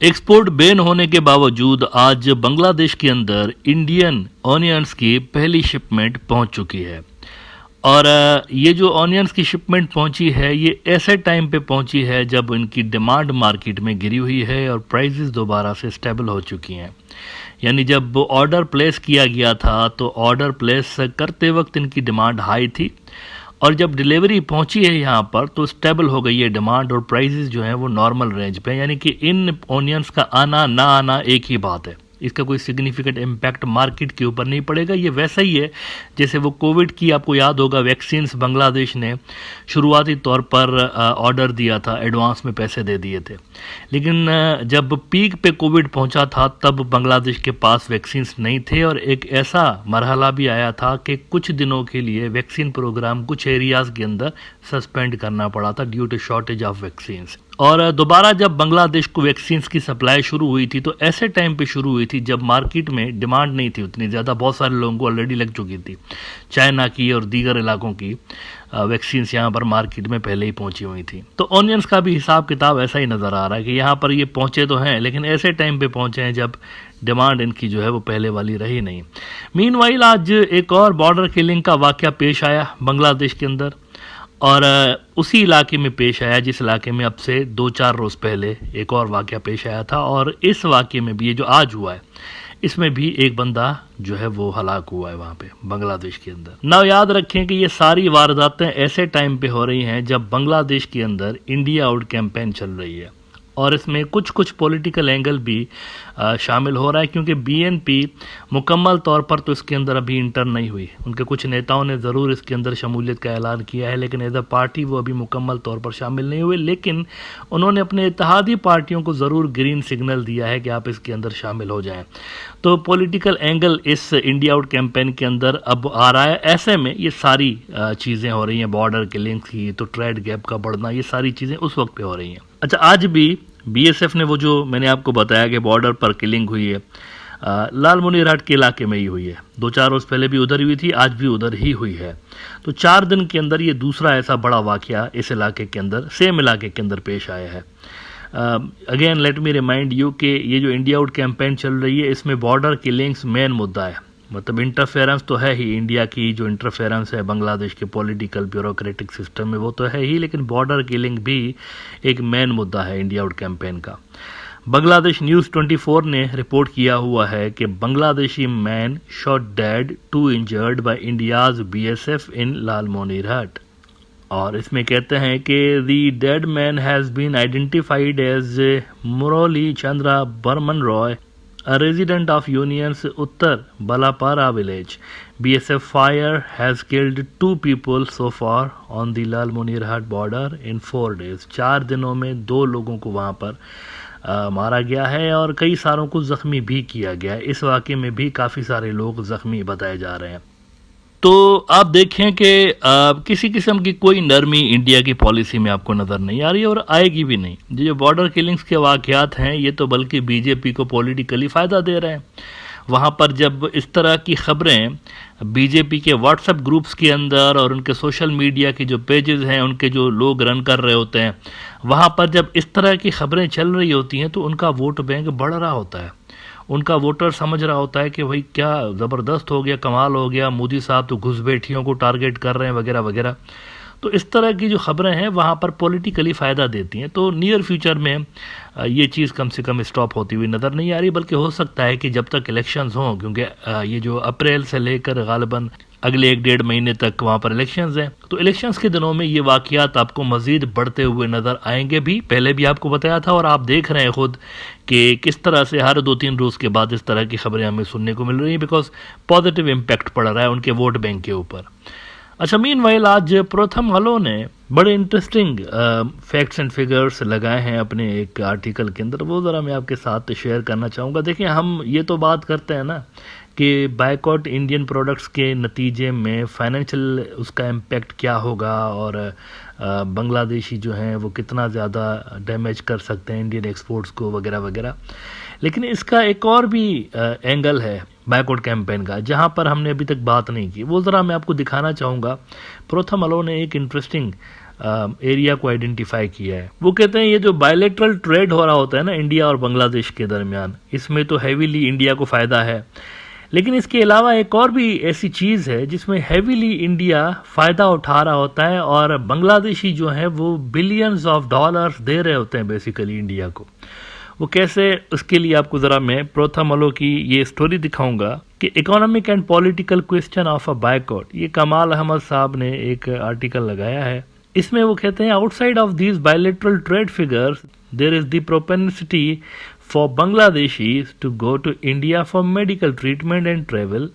Export ban होने के बावजूद आज बांग्लादेश के अंदर इंडियन ऑनियंस की पहली शिपमेंट पहुंच चुकी है। और ये जो ऑनियंस की शिपमेंट पहुंची है ये ऐसे टाइम पे पहुंची है जब इनकी डिमांड मार्केट में गिरी हुई है और प्राइसेस दोबारा से स्टेबल हो चुकी हैं। यानी जब ऑर्डर प्लेस किया गया था तो ऑर्डर प्लेस करते वक्त इनकी डिमांड हाई थी, और जब डिलीवरी पहुंची है यहाँ पर तो स्टेबल हो गई है डिमांड और प्राइसेस जो हैं वो नॉर्मल रेंज पे। यानी कि इन ऑनियंस का आना ना आना एक ही बात है, इसका कोई सिग्निफिकेंट इम्पैक्ट मार्केट के ऊपर नहीं पड़ेगा। ये वैसा ही है जैसे वो कोविड की, आपको याद होगा, वैक्सीन्स बांग्लादेश ने शुरुआती तौर पर ऑर्डर दिया था, एडवांस में पैसे दे दिए थे, लेकिन जब पीक पे कोविड पहुंचा था तब बांग्लादेश के पास वैक्सीन्स नहीं थे और एक ऐसा मरहला भी आया था कि कुछ दिनों के लिए वैक्सीन प्रोग्राम कुछ एरियाज़ के अंदर सस्पेंड करना पड़ा था due to shortage of vaccines. और दोबारा जब बांग्लादेश को वैक्सीन्स की सप्लाई शुरू हुई थी तो ऐसे टाइम पे शुरू हुई थी जब मार्केट में डिमांड नहीं थी उतनी ज़्यादा, बहुत सारे लोगों को ऑलरेडी लग चुकी थी। चाइना की और दीगर इलाकों की वैक्सीन्स यहाँ पर मार्केट में पहले ही पहुंची हुई थी। तो ऑनियंस का भी हिसाब किताब ऐसा ही नज़र आ रहा है कि यहाँ पर ये पहुंचे तो हैं लेकिन ऐसे टाइम पे पहुंचे हैं जब डिमांड इनकी जो है वो पहले वाली रही नहीं। मीनवाइल आज एक और बॉर्डर किलिंग का वाक़या पेश आया बांग्लादेश के अंदर, और उसी इलाके में पेश आया जिस इलाके में अब से 2-4 रोज़ पहले एक और वाक़या पेश आया था। और इस वाक़े में भी, ये जो आज हुआ है, इसमें भी एक बंदा जो है वो हलाक हुआ है वहाँ पे बांग्लादेश के अंदर। ना याद रखें कि ये सारी वारदातें ऐसे टाइम पे हो रही हैं जब बांग्लादेश के अंदर इंडिया आउट कैंपेन चल रही है, और इसमें कुछ कुछ पॉलिटिकल एंगल भी शामिल हो रहा है, क्योंकि बीएनपी मुकम्मल तौर पर तो इसके अंदर अभी इंटर नहीं हुई। उनके कुछ नेताओं ने ज़रूर इसके अंदर शमूलियत का ऐलान किया है, लेकिन एज अ पार्टी वो अभी मुकम्मल तौर पर शामिल नहीं हुए, लेकिन उन्होंने अपने इत्तेहादी पार्टियों को ज़रूर ग्रीन सिग्नल दिया है कि आप इसके अंदर शामिल हो जाएं। तो पॉलिटिकल एंगल इस इंडिया आउट कैंपेन के अंदर अब आ रहा है। ऐसे में ये सारी चीज़ें हो रही हैं, बॉर्डर किलिंग की, तो ट्रेड गैप का बढ़ना, ये सारी चीज़ें उस वक्त पे हो रही हैं। अच्छा, आज भी बीएसएफ ने वो जो मैंने आपको बताया कि बॉर्डर पर किलिंग हुई है, लालमुनीरहाट के इलाके में ही हुई है। 2-4 रोज़ पहले भी उधर हुई थी, आज भी उधर ही हुई है। तो 4 दिन के अंदर ये दूसरा ऐसा बड़ा वाक़या इस इलाके के अंदर, सेम इलाके के अंदर पेश आया है। Again let me remind you कि ये जो इंडिया आउट कैंपेन चल रही है इसमें बॉर्डर किलिंग्स मेन मुद्दा है। मतलब इंटरफेरेंस तो है ही, इंडिया की जो इंटरफेरेंस है बांग्लादेश के पॉलिटिकल ब्यूरोक्रेटिक सिस्टम में वो तो है ही, लेकिन बॉर्डर किलिंग भी एक मेन मुद्दा है इंडिया आउट कैंपेन का। बांग्लादेश न्यूज़ 24 ने रिपोर्ट किया हुआ है कि Bangladeshi man shot dead, 2 injured by India's BSF in Lalmonirhat. और इसमें कहते हैं कि the dead man has been identified as Murali Chandra Barman Roy, a resident of Union's Uttar Balapara village. BSF fire has killed 2 people so far on the Lalmonirhat border in 4 days. 4 दिनों में 2 लोगों को वहाँ पर मारा गया है और कई सारों को ज़ख्मी भी किया गया है। इस वाक़े में भी काफ़ी सारे लोग ज़ख्मी बताए जा रहे हैं। तो आप देखें कि किसी किस्म की कोई नरमी इंडिया की पॉलिसी में आपको नज़र नहीं आ रही और आएगी भी नहीं। ये जो बॉर्डर किलिंग्स के वाक़यात हैं ये तो बल्कि बीजेपी को पॉलिटिकली फ़ायदा दे रहे हैं। वहाँ पर जब इस तरह की ख़बरें बीजेपी के व्हाट्सएप ग्रुप्स के अंदर और उनके सोशल मीडिया के जो पेजेस हैं, उनके जो लोग रन कर रहे होते हैं, वहाँ पर जब इस तरह की ख़बरें चल रही होती हैं तो उनका वोट बैंक बढ़ रहा होता है। उनका वोटर समझ रहा होता है कि भाई क्या ज़बरदस्त हो गया, कमाल हो गया, मोदी साहब तो घुसपैठियों को टारगेट कर रहे हैं वगैरह वगैरह। तो इस तरह की जो ख़बरें हैं वहाँ पर पॉलिटिकली फ़ायदा देती हैं। तो नियर फ्यूचर में ये चीज़ कम से कम स्टॉप होती हुई नज़र नहीं आ रही, बल्कि हो सकता है कि जब तक इलेक्शंस हों, क्योंकि ये जो अप्रैल से लेकर गालिबन अगले 1-1.5 महीने तक वहाँ पर इलेक्शंस हैं, तो इलेक्शंस के दिनों में ये वाक़यात आपको मज़ीद बढ़ते हुए नज़र आएंगे भी। पहले भी आपको बताया था और आप देख रहे हैं खुद कि किस तरह से हर 2-3 रोज़ के बाद इस तरह की खबरें हमें सुनने को मिल रही हैं, बिकॉज पॉजिटिव इम्पैक्ट पड़ रहा है उनके वोट बैंक के ऊपर। अच्छा, मीनवाइल आज प्रथम हलो ने बड़े इंटरेस्टिंग फैक्ट्स एंड फिगर्स लगाए हैं अपने एक आर्टिकल के अंदर, वो ज़रा मैं आपके साथ शेयर करना चाहूँगा। देखिए, हम ये तो बात करते हैं ना कि बायकॉट इंडियन प्रोडक्ट्स के नतीजे में फाइनेंशियल उसका इम्पैक्ट क्या होगा और बांग्लादेशी जो हैं वो कितना ज़्यादा डैमेज कर सकते हैं इंडियन एक्सपोर्ट्स को वगैरह वगैरह। लेकिन इसका एक और भी एंगल है बायकॉट कैंपेन का, जहां पर हमने अभी तक बात नहीं की, वो ज़रा मैं आपको दिखाना चाहूँगा। प्रथम हलो ने एक इंटरेस्टिंग एरिया को आइडेंटिफाई किया है। वो कहते हैं ये जो बायलैटरल ट्रेड हो रहा होता है ना इंडिया और बांग्लादेश के दरमियान, इसमें तो हैवीली इंडिया को फ़ायदा है, लेकिन इसके अलावा एक और भी ऐसी चीज़ है जिसमें हैवीली इंडिया फ़ायदा उठा रहा होता है और बांग्लादेशी जो हैं वो बिलियंस ऑफ डॉलर्स दे रहे होते हैं बेसिकली इंडिया को। वो कैसे, उसके लिए आपको ज़रा मैं प्रोथामलो की ये स्टोरी दिखाऊंगा कि economic and political question of a boycott, ये कमाल अहमद साहब ने एक आर्टिकल लगाया है। इसमें वो कहते हैं outside of these bilateral trade figures there is the propensity for Bangladeshis to go to India for medical treatment and travel.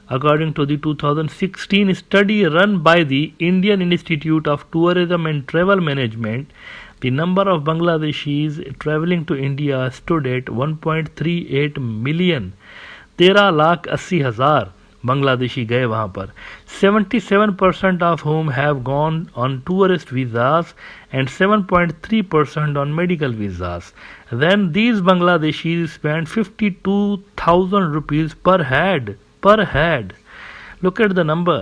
According to the 2016 study run by the Indian Institute of Tourism and Travel Management, the number of Bangladeshis traveling to India stood at 1.38 million. 13,80,000 Bangladeshi गए वहाँ पर। 77% of whom have gone on tourist visas and 7.3% on medical visas. Then these Bangladeshis spent 52,000 rupees per head. Per head. Look at the number.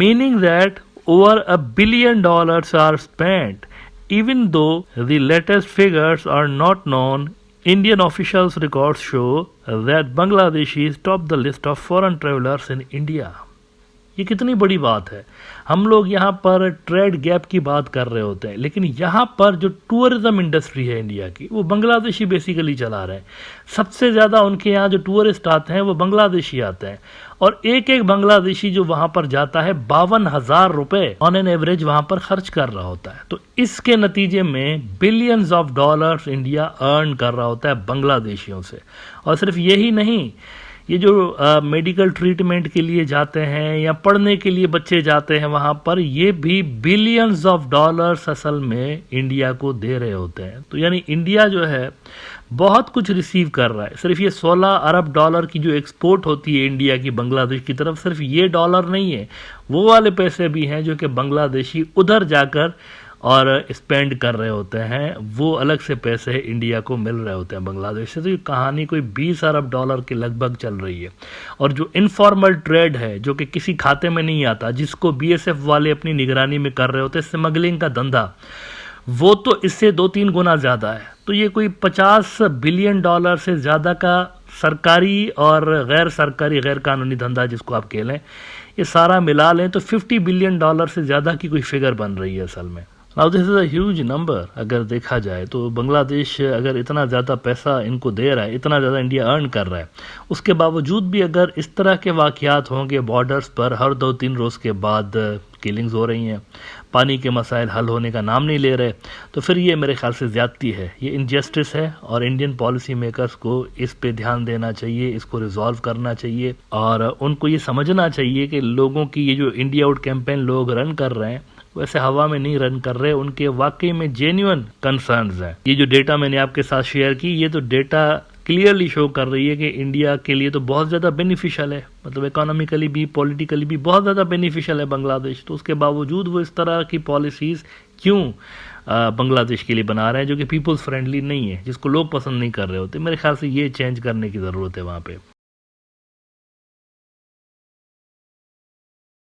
Meaning that over $1 billion are spent. Even though the latest figures are not known, Indian officials' records show that Bangladeshis top the list of foreign travelers in India. ये कितनी बड़ी बात है। हम लोग यहाँ पर trade gap की बात कर रहे होते हैं, लेकिन यहाँ पर जो टूरिज्म इंडस्ट्री है इंडिया की, वो बांग्लादेशी बेसिकली चला रहे हैं। सबसे ज़्यादा उनके यहाँ जो टूरिस्ट आते हैं वो बांग्लादेशी आते हैं, और एक एक बांग्लादेशी जो वहाँ पर जाता है 52,000 रुपये ऑन एन एवरेज वहाँ पर खर्च कर रहा होता है। तो इसके नतीजे में billions of dollars India earn कर रहा होता है बांग्लादेशियों से। और सिर्फ यही नहीं, ये जो मेडिकल ट्रीटमेंट के लिए जाते हैं या पढ़ने के लिए बच्चे जाते हैं वहाँ पर, ये भी बिलियंस ऑफ डॉलर्स असल में इंडिया को दे रहे होते हैं। तो यानी इंडिया जो है बहुत कुछ रिसीव कर रहा है। सिर्फ ये 16 अरब डॉलर की जो एक्सपोर्ट होती है इंडिया की बांग्लादेश की तरफ, सिर्फ ये डॉलर नहीं है, वो वाले पैसे भी हैं जो कि बांग्लादेशी उधर जाकर और स्पेंड कर रहे होते हैं, वो अलग से पैसे इंडिया को मिल रहे होते हैं बांग्लादेश से। तो ये कहानी कोई 20 अरब डॉलर के लगभग चल रही है। और जो इनफॉर्मल ट्रेड है जो कि किसी खाते में नहीं आता, जिसको बीएसएफ वाले अपनी निगरानी में कर रहे होते हैं, स्मगलिंग का धंधा, वो तो इससे 2-3 गुना ज़्यादा है। तो ये कोई 50 बिलियन डॉलर से ज़्यादा का सरकारी और गैर सरकारी गैर कानूनी धंधा जिसको आप कह लें, ये सारा मिला लें तो 50 बिलियन डॉलर से ज़्यादा की कोई फिगर बन रही है असल में। Now this is a huge number. अगर देखा जाए तो बांग्लादेश अगर इतना ज़्यादा पैसा इनको दे रहा है, इतना ज़्यादा इंडिया अर्न कर रहा है, उसके बावजूद भी अगर इस तरह के वाक़यात होंगे बॉर्डर्स पर, हर 2-3 रोज़ के बाद किलिंग्स हो रही हैं, पानी के मसाइल हल होने का नाम नहीं ले रहे, तो फिर ये मेरे ख्याल से ज़्यादती है, ये इनजस्टिस है। और इंडियन पॉलिसी मेकर्स को इस पे ध्यान देना चाहिए, इसको रिजॉल्व करना चाहिए, और उनको ये समझना चाहिए कि लोगों की ये जो इंडिया आउट कैंपेन लोग रन कर रहे हैं वैसे हवा में नहीं रन कर रहे, उनके वाकई में जेन्युइन कंसर्न्स हैं। ये जो डेटा मैंने आपके साथ शेयर की, ये तो डेटा क्लियरली शो कर रही है कि इंडिया के लिए तो बहुत ज़्यादा बेनिफिशियल है, मतलब इकोनॉमिकली भी पॉलिटिकली भी बहुत ज़्यादा बेनिफिशियल है बांग्लादेश। तो उसके बावजूद वो इस तरह की पॉलिसीज़ क्यों बांग्लादेश के लिए बना रहे हैं जो कि पीपल्स फ्रेंडली नहीं है, जिसको लोग पसंद नहीं कर रहे होते। मेरे ख्याल से ये चेंज करने की ज़रूरत है वहाँ पे।